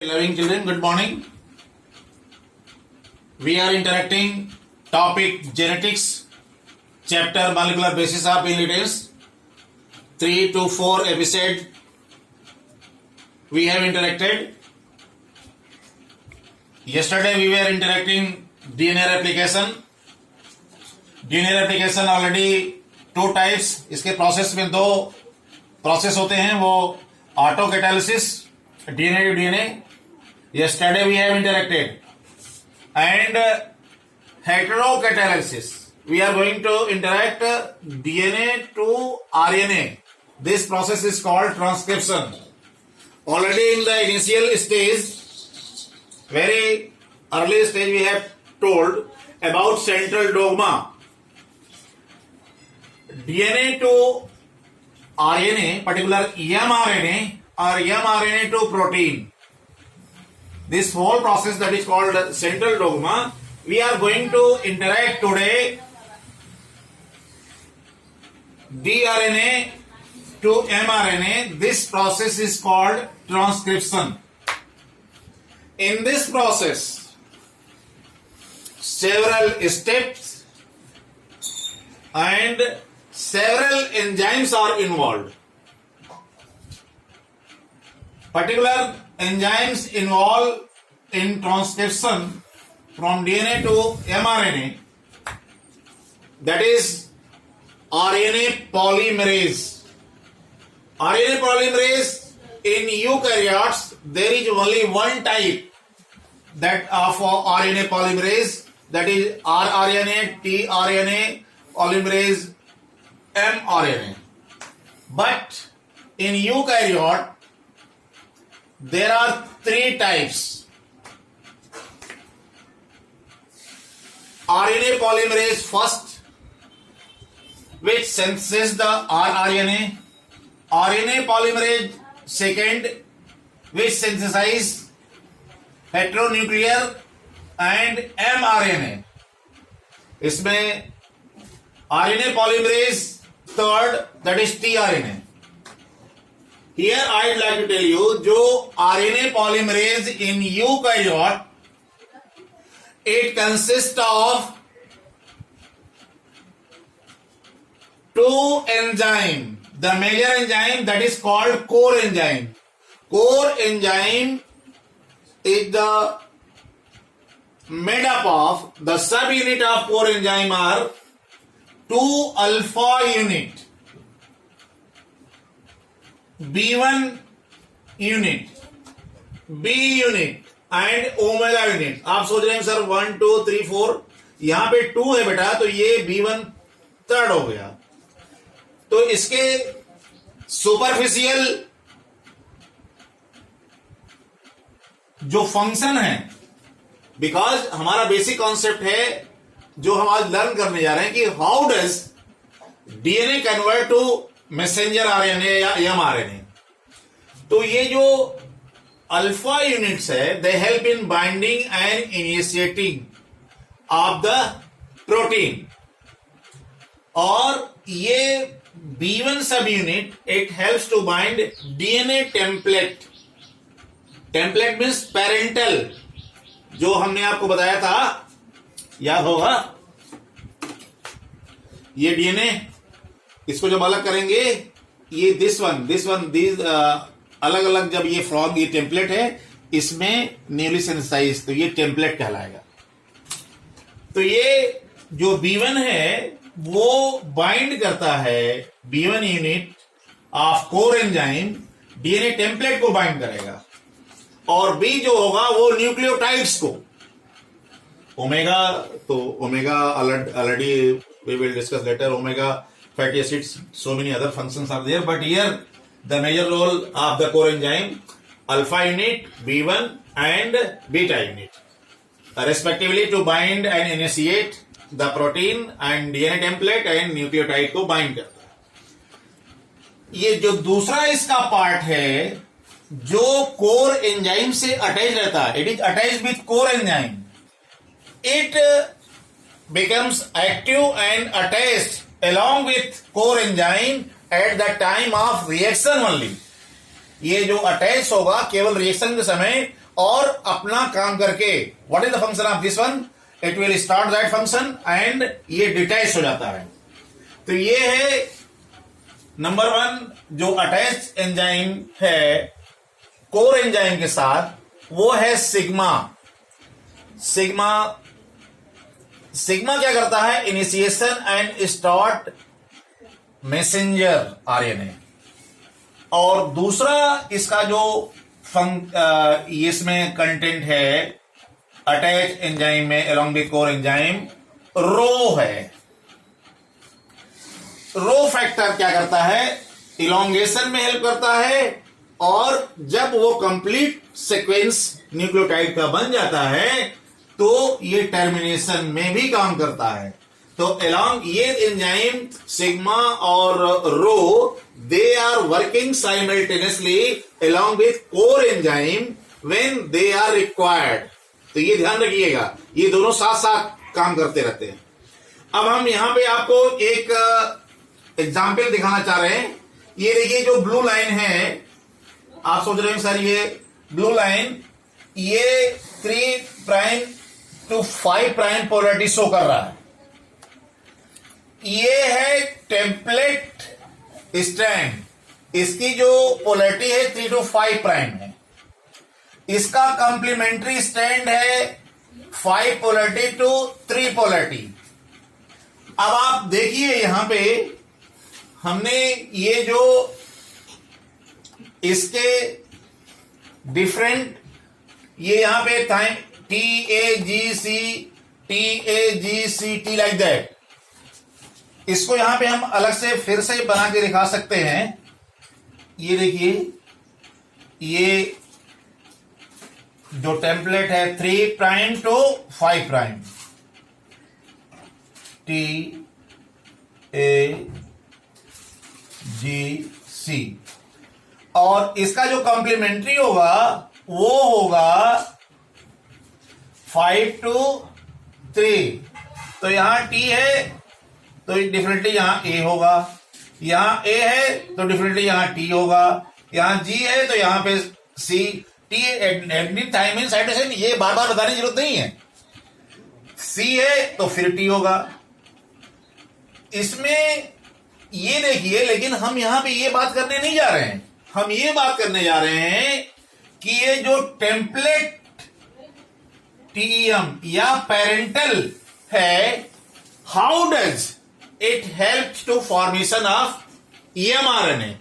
Loving children, good morning. We are interacting topic genetics, chapter molecular basis of inheritance. 3 to 4 episode we have interacted. Yesterday we were interacting DNA replication. DNA replication already 2 types. इसके process में 2 process होते हैं, वो autocatalysis, DNA to DNA. Yesterday we have interacted, and heterocatalysis. We are going to interact DNA to RNA. This process is called transcription. Already in the initial stage, very early stage, we have told about central dogma. DNA to RNA, particular mRNA or mRNA to protein. This whole process that is called central dogma, we are going to interact today dRNA to mRNA. This process is called transcription. In this process, several steps and several enzymes are involved. Particular enzymes involved in transcription from DNA to mRNA, that is RNA polymerase. RNA polymerase, in eukaryotes there is only one type that of RNA polymerase, that is rRNA, tRNA polymerase, mRNA. But in eukaryote there are 3 types. RNA polymerase first, which synthesizes the rRNA. RNA polymerase second, which synthesizes heteronuclear and mRNA. इसमें RNA polymerase third, that is tRNA. Here I'd like to tell you, जो RNA polymerase in eukaryote, it consists of 2 enzymes. The major enzyme, that is called core enzyme. Core enzyme is the made up of, the subunit of core enzyme are 2 alpha unit, B1 unit, B unit and omega unit. आप सोच रहे हैं sir 1 2 3 4, यहां पे 2 है बेटा, तो ये B1 थर्ड हो गया. तो इसके सुपरफिशियल जो फंक्शन है, बिकॉज हमारा बेसिक कॉन्सेप्ट है जो हम आज लर्न करने जा रहे हैं कि how does DNA convert to messenger RNA या एमआरएनए. तो ये जो अल्फा यूनिट्स है, they help in binding and initiating of the protein. और ये B1 subunit, it helps to bind DNA template. Template means parental, जो हमने आपको बताया था, याद होगा. ये डीएनए, इसको जब अलग करेंगे, ये दिस वन दीज अलग अलग, जब ये फ्रॉम, ये टेम्पलेट है, इसमें न्यूली सिंथेसाइज, तो ये टेम्पलेट कहलाएगा. तो ये जो B1 है वो बाइंड करता है, B1 unit of core enzyme DNA template को बाइंड करेगा. और B जो होगा वो न्यूक्लियोटाइड्स को. ओमेगा, तो omega already we will discuss later. Omega fatty acids, so many other functions are there, but here the major role of the core enzyme, alpha unit, B1 and beta unit, respectively to bind and initiate the protein and DNA template and nucleotide को bind करता है. ये जो दूसरा इसका part है, जो core enzyme से अटैच रहता है, it is attach with core enzyme, it becomes active and attached along with core enzyme at the time of reaction only. ये जो अटैच होगा केवल रिएक्शन के समय और अपना काम करके, what is the function of this one, it will start that function and ये डिटैच हो जाता है। तो ये है नंबर 1 जो अटैच एंजाइम है कोर एंजाइम के साथ, वो है सिग्मा। सिग्मा क्या करता है, initiation and start messenger RNA. और दूसरा इसका जो इसमें कंटेंट है अटैच एंजाइम में अलोंग विद कोर एंजाइम, रो है। रो फैक्टर क्या करता है, इलोंगेशन में हेल्प करता है, और जब वो कंप्लीट सीक्वेंस न्यूक्लियोटाइड का बन जाता है तो ये टर्मिनेशन में भी काम करता है। तो अलोंग ये एंजाइम सिग्मा और rho, they are working simultaneously along with core enzyme when they are required. तो ये ध्यान रखिएगा, ये दोनों साथ साथ काम करते रहते हैं। अब हम यहां पे आपको एक एग्जाम्पल दिखाना चाह रहे हैं। ये देखिए जो ब्लू लाइन है, आप सोच रहे हैं सर ये ब्लू लाइन ये 3' to 5' पोलरिटी शो कर रहा है। ये है टेम्पलेट स्ट्रैंड, इसकी जो पोलरिटी है 3 to 5' है। इसका कंप्लीमेंट्री स्ट्रैंड है 5 पोलरिटी to 3 पोलरिटी। अब आप देखिए यहां पे हमने ये जो इसके डिफरेंट, ये यहां पे time TAGC TAGCT like that, इसको यहां पे हम अलग से फिर से बना के दिखा सकते हैं। ये देखिए ये जो टेम्पलेट है 3' to 5' TAGC, और इसका जो कॉम्प्लीमेंट्री होगा वो होगा 5 to 3। तो यहां T है तो डिफरेंटली यहां A होगा, यहां A है तो डिफरेंटली यहां T होगा, यहां G है तो यहां पे C। T थायमिन साइटोसिन, ये बार बार बताने की जरूरत नहीं है। C है तो फिर T होगा। इसमें ये देखिए, लेकिन हम यहां पे ये बात करने नहीं जा रहे हैं, हम ये बात करने जा रहे हैं कि ये जो टेम्पलेट TEM या पेरेंटल है, how does it help to formation of mRNA।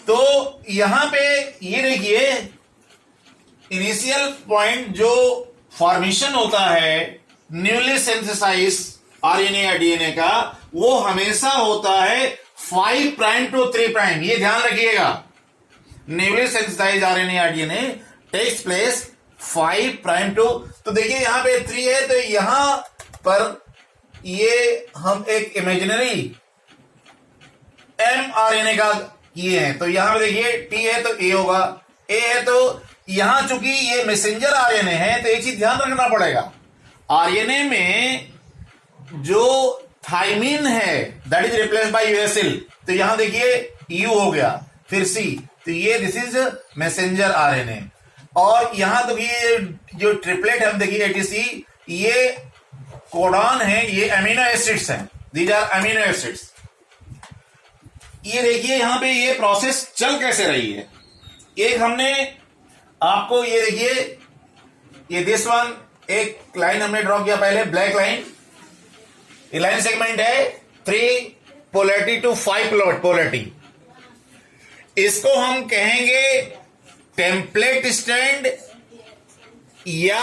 तो यहां पे ये देखिए इनिशियल पॉइंट जो फॉर्मेशन होता है न्यूली सिंथेसाइज आरएनए या डीएनए का, वो हमेशा होता है 5' to 3'। ये ध्यान रखिएगा, न्यूली सिंथेसाइज आरएनए या डीएनए टेक्स प्लेस 5' to, तो देखिए यहां पे 3 है तो यहां पर ये हम एक इमेजिनरी mRNA का किए हैं। तो यहां पे देखिए T है तो A होगा, A है तो यहां चूंकि ये मैसेंजर आरएनए है तो एक चीज ध्यान रखना पड़ेगा, आरएनए में जो थाइमिन है that is replace by uracil, तो यहां देखिए U हो गया, फिर C, तो ये दिस इज मैसेंजर आरएनए। और यहां तो ये जो ट्रिपलेट हम देखिए ATC, ये कोडॉन है, ये अमीनो एसिड्स हैं, दीज आर अमीनो एसिड्स। ये देखिए यहां पे ये प्रोसेस चल कैसे रही है। एक हमने आपको ये देखिए ये दिस वन एक लाइन हमने ड्रॉ किया पहले, ब्लैक लाइन, ये लाइन सेगमेंट है 3 पोलरिटी to 5 पोलरिटी। इसको हम कहेंगे टेम्पलेट स्ट्रैंड या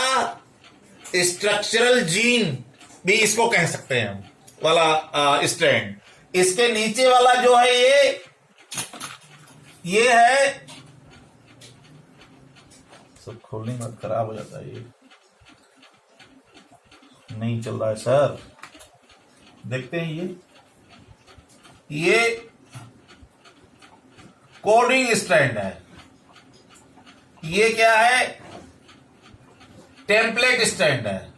स्ट्रक्चरल जीन भी इसको कह सकते हैं हम वाला स्ट्रैंड। इसके नीचे वाला जो है ये है, सब खोलने में खराब हो जाता है, ये नहीं चल रहा है सर, देखते हैं ये कोडिंग स्ट्रैंड है, ये क्या है टेम्पलेट स्ट्रैंड है।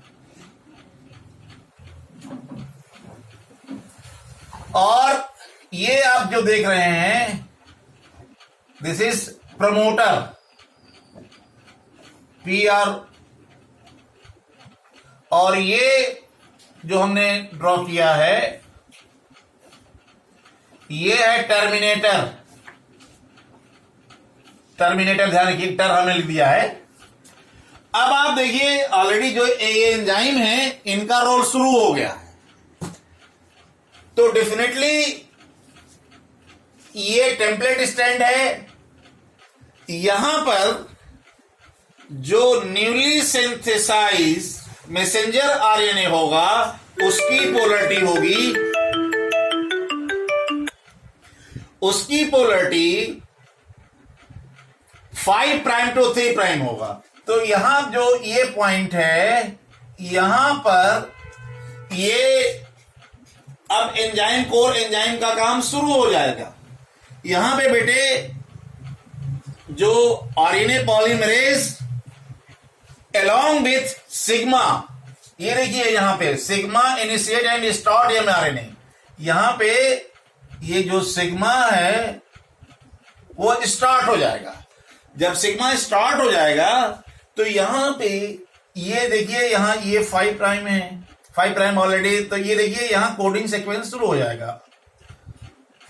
और ये आप जो देख रहे हैं दिस इज प्रमोटर, PR, और ये जो हमने ड्रॉ किया है ये है टर्मिनेटर। टर्मिनेटर ध्यान रखिए, टर हमने लिख दिया है। अब आप देखिए ऑलरेडी जो ये एंजाइम है इनका रोल शुरू हो गया है, तो डेफिनेटली ये टेम्पलेट स्टैंड है। यहां पर जो न्यूली सिंथेसाइज मैसेंजर आरएनए होगा उसकी पोलरिटी होगी, उसकी पोलरिटी 5 प्राइम टू 3 प्राइम होगा। तो यहां जो ये पॉइंट है यहां पर ये अब एंजाइम कोर एंजाइम का काम शुरू हो जाएगा। यहां पे बेटे जो RNA polymerase along with sigma, ये देखिए यहां पे sigma initiate and start mRNA, यहां पे ये जो सिग्मा है वो स्टार्ट हो जाएगा। जब सिग्मा स्टार्ट हो जाएगा तो यहां पे ये देखिए यहां ये 5 प्राइम है, 5 प्राइम ऑलरेडी, तो ये देखिए यहां कोडिंग सीक्वेंस शुरू हो जाएगा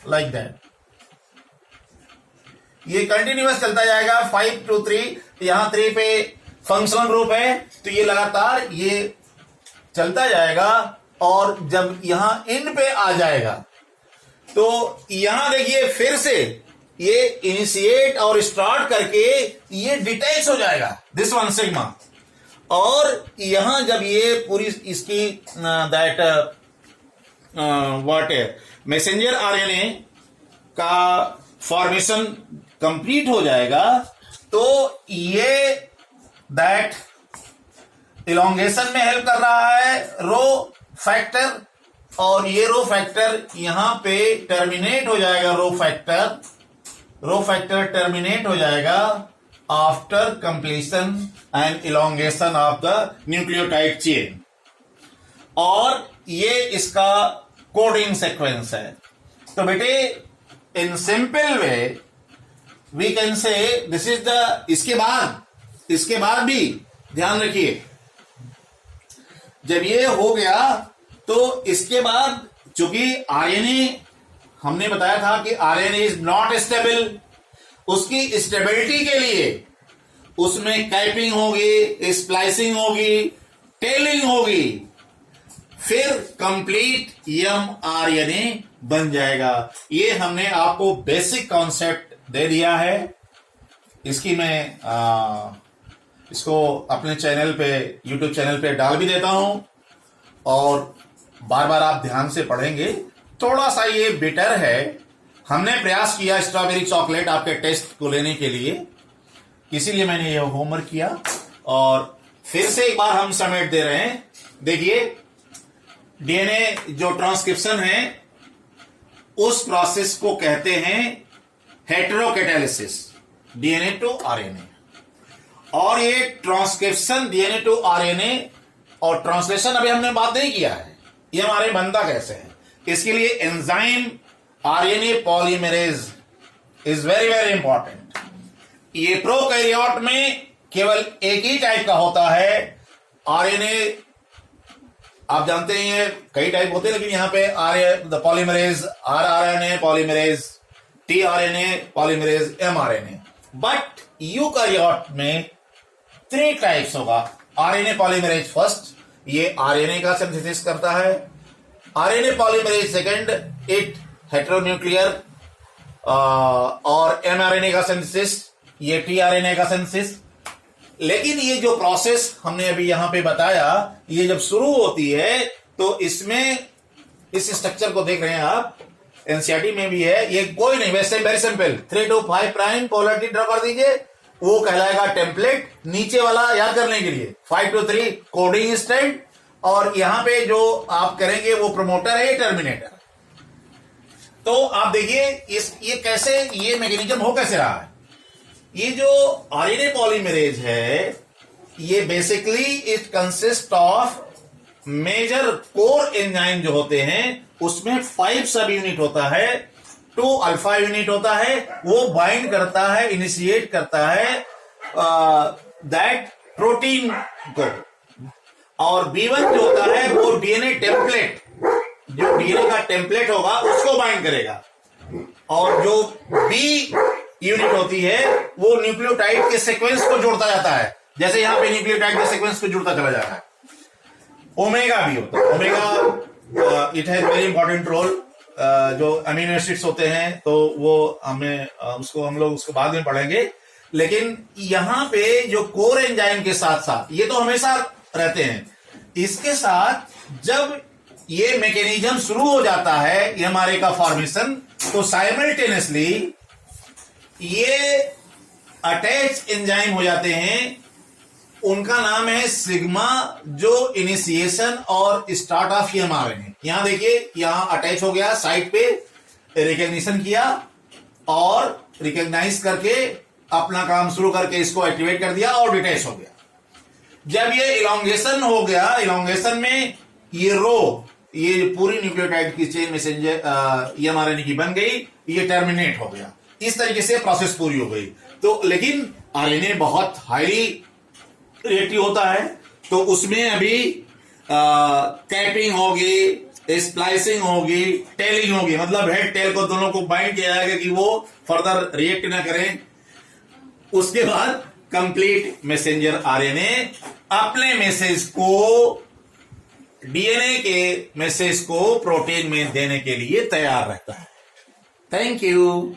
लाइक दैट। ये कंटिन्यूअस चलता जाएगा 5 to 3, यहां 3 पे फंक्शनल ग्रुप है तो ये लगातार ये चलता जाएगा। और जब यहां इन पे आ जाएगा तो यहां देखिए फिर से ये इनिशिएट और स्टार्ट करके ये डिटैच हो जाएगा दिस वन सिग्मा। और यहां जब ये पूरी इसकी दैट व्हाट मैसेंजर आरएनए का फॉर्मेशन कंप्लीट हो जाएगा तो ये दैट इलोंगेशन में हेल्प कर रहा है रो फैक्टर, और ये रो फैक्टर यहां पे टर्मिनेट हो जाएगा। रो फैक्टर टर्मिनेट हो जाएगा after completion and elongation of the nucleotide chain, और ये इसका कोडिंग सीक्वेंस है। तो बेटे in simple way we can say this is the. इसके बाद भी ध्यान रखिए जब ये हो गया तो इसके बाद चूंकि आरएनए हमने बताया था कि आरएनए इज नॉट स्टेबल, उसकी स्टेबिलिटी के लिए उसमें कैपिंग होगी, स्प्लाइसिंग होगी, टेलिंग होगी, फिर कंप्लीट एमआरएनए बन जाएगा। ये हमने आपको बेसिक कॉन्सेप्ट दे दिया है। इसकी मैं इसको अपने चैनल पे यूट्यूब चैनल पे डाल भी देता हूं और बार बार आप ध्यान से पढ़ेंगे। थोड़ा सा ये बिटर है, हमने प्रयास किया स्ट्रॉबेरी चॉकलेट आपके टेस्ट को लेने के लिए, इसीलिए मैंने ये होमवर्क किया और फिर से एक बार हम समेट दे रहे हैं। देखिए डीएनए जो ट्रांसक्रिप्शन है उस प्रोसेस को कहते हैं हेटेरोकैटालिसिस, डीएनए टू आरएनए। और ये ट्रांसक्रिप्शन डीएनए टू आरएनए और ट्रांसलेशन अभी हमने बात नहीं किया है, ये हमारे बनता कैसे है। इसके लिए enzyme RNA polymerase is very very important. ये प्रोकैरियोट में केवल एक ही टाइप का होता है आरएनए। आप जानते हैं ये कई टाइप होते हैं, लेकिन यहां पे the polymerase rRNA polymerase, tRNA polymerase, mRNA. But eukaryote में 3 टाइप्स होगा। आरएनए पॉलीमरेज फर्स्ट, ये आरएनए का सिंथेसिस करता है। आरएनए पॉलीमरेज सेकंड, इट हेटेरोन्यूक्लियर और एमआरएनए का सिंथेसिस, ये टीआरएनए का सिंथेसिस। लेकिन ये जो प्रोसेस हमने अभी यहां पे बताया, ये जब शुरू होती है तो इसमें इस स्ट्रक्चर को देख रहे हैं आप, एनसीईआरटी में भी है। ये कोई नहीं, वैसे very simple 3 to 5 prime polarity draw कर दीजिए, वो कहलाएगा टेम्पलेट। नीचे वाला याद करने के लिए 5 to 3 कोडिंग स्टैंड, और यहां पे जो आप करेंगे वो प्रमोटर है, टर्मिनेटर। तो आप देखिए ये कैसे, ये मैकेनिज्म हो कैसे रहा है। ये जो आरएनए पॉलीमरेज है ये basically it consist of major core enzyme जो होते हैं उसमें 5 सब यूनिट होता है। टू अल्फा यूनिट होता है, वो बाइंड करता है, इनिशिएट करता है दैट प्रोटीन को। और B1 जो होता है वो डीएनए टेम्पलेट, जो डीएनए का टेम्पलेट होगा उसको बाइंड करेगा। और जो बी यूनिट होती है वो न्यूक्लियोटाइड के सीक्वेंस को जोड़ता जाता है, जैसे यहां पे न्यूक्लियोटाइड के सीक्वेंस को जुड़ता चला जाता है। ओमेगा भी होता है, omega it has very important role. जो अमीनो एसिड्स होते हैं तो वो हमें उसको हम लोग उसको बाद में पढ़ेंगे, लेकिन यहां पे जो कोर एंजाइम के साथ साथ ये तो हमेशा रहते हैं, इसके साथ जब ये मैकेनिज्म शुरू हो जाता है एमआरए का फॉर्मेशन, तो साइमल्टेनियसली ये अटैच एंजाइम हो जाते हैं। उनका नाम है सिग्मा, जो इनिशिएशन और स्टार्ट ऑफ एमआरएनए। यहां देखिए, यहां अटैच हो गया, साइट पे रिकॉग्निशन किया और रिकॉग्नाइज करके अपना काम शुरू करके इसको एक्टिवेट कर दिया और डिटैच हो गया। जब ये इलोंगेशन हो गया, इलोंगेशन में ये ये पूरी न्यूक्लियोटाइड की चेन मैसेंजर एमआरएनए की बन गई, ये टर्मिनेट हो गया। इस तरीके से प्रोसेस पूरी हो गई। तो लेकिन आरएनए बहुत हाईली रिएक्टिव होता है, तो उसमें अभी कैपिंग होगी, स्प्लाइसिंग होगी, टेलिंग होगी, मतलब हेड टेल को दोनों को बाइंड किया जाएगा कि वो फर्दर रिएक्ट ना करें। उसके बाद कंप्लीट मैसेंजर आरएनए अपने मैसेज को, डीएनए के मैसेज को प्रोटीन में देने के लिए तैयार रहता है। Thank you.